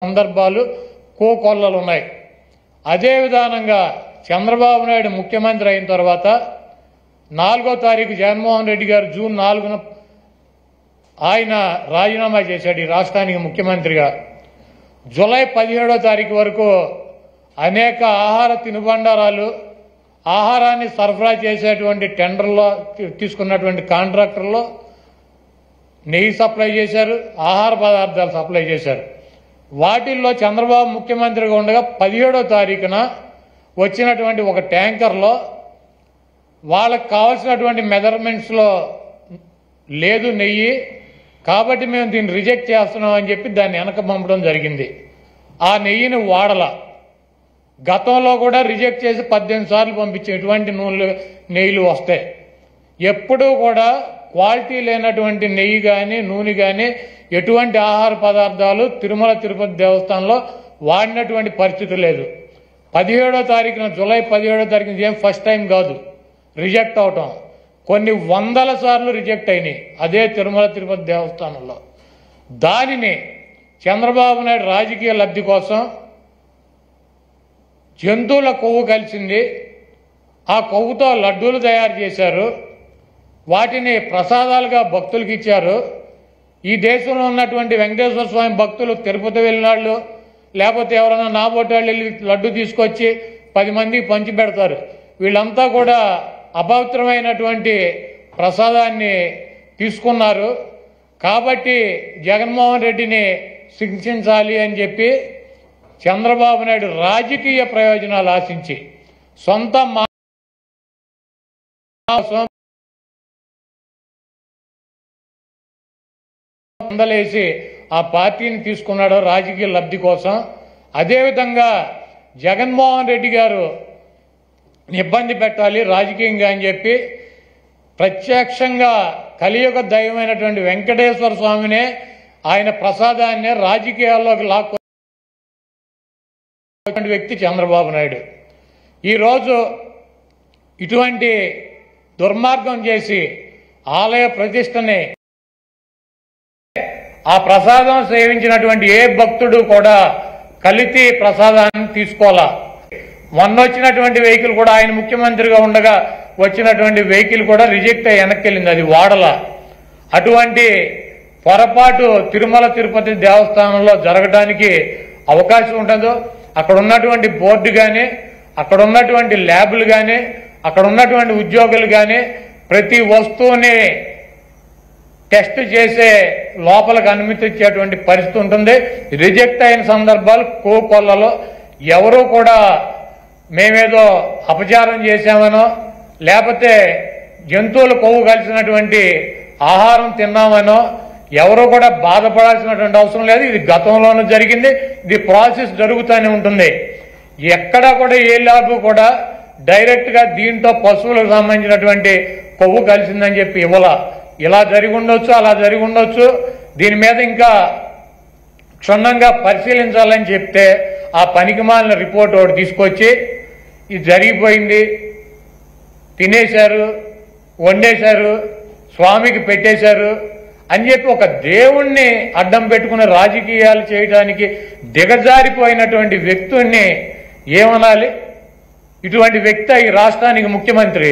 సందర్భాలు కోకొల్లలు ఉన్నాయి. అదే విధానంగా చంద్రబాబు నాయుడు ముఖ్యమంత్రి అయిన తర్వాత 4వ తారీఖు జగన్మోహన్ రెడ్డి గారు జూన్ 4న ఆయన రాజీనామా చేశాడు ఈ రాష్ట్రానికి ముఖ్యమంత్రిగా. జూలై 17వ తారీఖు వరకు అనేక ఆహార తినుబండారాలు ఆహారాన్ని సరఫరా చేసేటువంటి టెండర్లో తీసుకున్నటువంటి కాంట్రాక్టర్లో నెయ్యి సప్లై చేశారు, ఆహార పదార్థాలు సప్లై చేశారు. వాటిల్లో చంద్రబాబు ముఖ్యమంత్రిగా ఉండగా 17వ తారీఖున వచ్చినటువంటి ఒక ట్యాంకర్లో వాళ్ళకు కావాల్సినటువంటి మెజర్మెంట్స్లో లేదు నెయ్యి, కాబట్టి మేము దీన్ని రిజెక్ట్ చేస్తున్నాం అని చెప్పి దాన్ని వెనక పంపడం జరిగింది. ఆ నెయ్యిని వాడల గతంలో కూడా రిజెక్ట్ చేసి 18 సార్లు పంపించే ఎటువంటి నెయ్యిలు వస్తాయి. ఎప్పుడూ కూడా క్వాలిటీ లేనటువంటి నెయ్యి కానీ నూనె కానీ ఎటువంటి ఆహార పదార్థాలు తిరుమల తిరుపతి దేవస్థానంలో వాడినటువంటి పరిస్థితి లేదు. 17వ తారీఖున జూలై 17వ తారీఖున ఏం ఫస్ట్ టైం కాదు రిజెక్ట్ అవటం, కొన్ని వందల సార్లు రిజెక్ట్ అయినాయి అదే తిరుమల తిరుపతి దేవస్థానంలో. దానిని చంద్రబాబు నాయుడు రాజకీయ లబ్ధి కోసం జంతువుల కొవ్వు కలిసింది, ఆ కొవ్వుతో లడ్డూలు తయారు చేశారు, వాటిని ప్రసాదాలుగా భక్తులకు ఇచ్చారు. ఈ దేశంలో ఉన్నటువంటి వెంకటేశ్వర స్వామి భక్తులు తిరుపతి వెళ్ళినాళ్ళు లేకపోతే ఎవరైనా నాబోటాళ్ళు వెళ్ళి లడ్డు తీసుకొచ్చి 10 మందికి పంచి పెడతారు. వీళ్ళంతా కూడా అపవిత్రమైనటువంటి ప్రసాదాన్ని తీసుకున్నారు. కాబట్టి జగన్మోహన్ రెడ్డిని శిక్షించాలి అని చెప్పి చంద్రబాబు నాయుడు రాజకీయ ప్రయోజనాలు ఆశించి సొంత మందలేసి ఆ పార్టీని తీసుకున్నాడు రాజకీయ లబ్ధి కోసం. అదేవిధంగా జగన్మోహన్ రెడ్డి గారు ఇబ్బంది పెట్టాలి రాజకీయంగా అని చెప్పి ప్రత్యక్షంగా కలియుగ దైవమైనటువంటి వెంకటేశ్వర స్వామినే ఆయన ప్రసాదాన్ని రాజకీయాల్లోకి లాక్కు వ్యక్తి చంద్రబాబు నాయుడు. ఈరోజు ఇటువంటి దుర్మార్గం చేసి ఆలయ ప్రతిష్టని ఆ ప్రసాదం సేవించినటువంటి ఏ భక్తుడు కూడా కలిసి ప్రసాదాన్ని తీసుకోవాలా. మొన్న వచ్చినటువంటి వెహికల్ కూడా ఆయన ముఖ్యమంత్రిగా ఉండగా వచ్చినటువంటి వెహికల్ కూడా రిజెక్ట్ అయ్యి వెనక్కి వెళ్ళింది, అది వాడల. అటువంటి పొరపాటు తిరుమల తిరుపతి దేవస్థానంలో జరగడానికి అవకాశం ఉండదు. అక్కడ ఉన్నటువంటి బోర్డు కానీ అక్కడ ఉన్నటువంటి ల్యాబులు కానీ అక్కడ ఉన్నటువంటి ఉద్యోగులు కానీ ప్రతి వస్తువుని టెస్ట్ చేసే లోపలికి అనుమతి ఇచ్చేటువంటి పరిస్థితి ఉంటుంది. రిజెక్ట్ అయిన సందర్భాలు కోకొల్లలో ఎవరూ కూడా మేమేదో అపచారం చేశామనో లేకపోతే జంతువులు కొవ్వు కలిసినటువంటి ఆహారం తిన్నామనో ఎవరూ కూడా బాధపడాల్సినటువంటి అవసరం లేదు. ఇది గతంలోనూ జరిగింది, ఇది ప్రాసెస్ జరుగుతూనే ఉంటుంది. ఎక్కడా కూడా ఏ ల్యాబ్ కూడా డైరెక్ట్గా దీంతో పశువులకు సంబంధించినటువంటి కొవ్వు కలిసిందని చెప్పి ఇవ్వాల. ఇలా జరిగి ఉండొచ్చు, అలా జరిగి ఉండొచ్చు. దీని మీద ఇంకా క్షుణ్ణంగా పరిశీలించాలని చెప్తే ఆ పనికిమాలిన రిపోర్ట్ ఒకటి తీసుకొచ్చి ఇది జరిగిపోయింది, తినేశారు, వండేశారు, స్వామికి పెట్టేశారు అని చెప్పి ఒక దేవుణ్ణి అడ్డం పెట్టుకుని రాజకీయాలు చేయడానికి దిగజారిపోయినటువంటి వ్యక్తుల్ని ఏమనాలి? ఇటువంటి వ్యక్తి ఈ రాష్ట్రానికి ముఖ్యమంత్రి.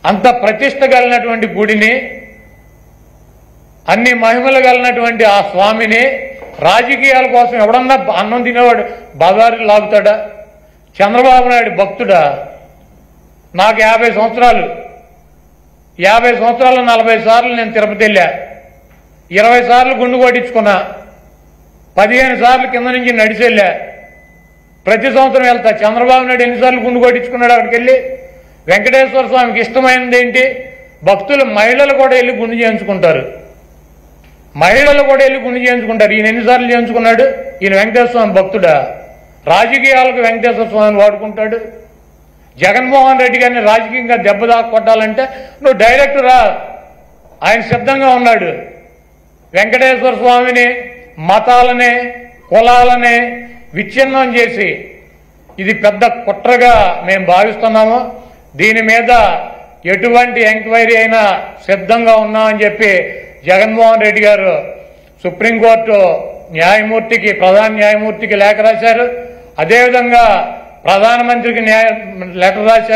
అంత ప్రతిష్ట కలిగినటువంటి గుడిని, అన్ని మహిమలు కలిగినటువంటి ఆ స్వామిని రాజకీయాల కోసం ఎవడన్నా అన్నం తినేవాడు బజారు లాగుతాడా? చంద్రబాబు నాయుడు భక్తుడా? నాకు 50 సంవత్సరాలు 40 సార్లు నేను తిరుపతి వెళ్ళా, 20 సార్లు గుండు కొట్టించుకున్నా, 15 సార్లు కింద నుంచి నడిచి వెళ్ళా, ప్రతి సంవత్సరం వెళ్తా. చంద్రబాబు నాయుడు ఎన్నిసార్లు గుండు కొట్టించుకున్నాడు అక్కడికి వెళ్ళి? వెంకటేశ్వర స్వామికి ఇష్టమైనది ఏంటి? భక్తులు మహిళలు కూడా వెళ్ళి గుండు చేయించుకుంటారు, మహిళలు కూడా వెళ్ళి గుండు చేయించుకుంటారు. ఈయన ఎన్నిసార్లు చేయించుకున్నాడు? ఈయన వెంకటేశ్వర స్వామి భక్తుడా? రాజకీయాలకు వెంకటేశ్వర స్వామిని వాడుకుంటాడు. జగన్మోహన్ రెడ్డి గారిని రాజకీయంగా దెబ్బ దాకా కొట్టాలంటే నువ్వు డైరెక్ట్ రా, ఆయన సిద్ధంగా ఉన్నాడు. వెంకటేశ్వర స్వామిని మతాలనే కులాలనే విచ్ఛిన్నం చేసి ఇది పెద్ద కుట్రగా మేము భావిస్తున్నాము. దీని మీద ఎటువంటి ఎంక్వైరీ అయినా సిద్ధంగా ఉన్నామని చెప్పి జగన్మోహన్ రెడ్డి గారు సుప్రీంకోర్టు న్యాయమూర్తికి ప్రధాన న్యాయమూర్తికి లేఖ రాశారు. అదేవిధంగా ప్రధానమంత్రికి లెటర్ రాశారు.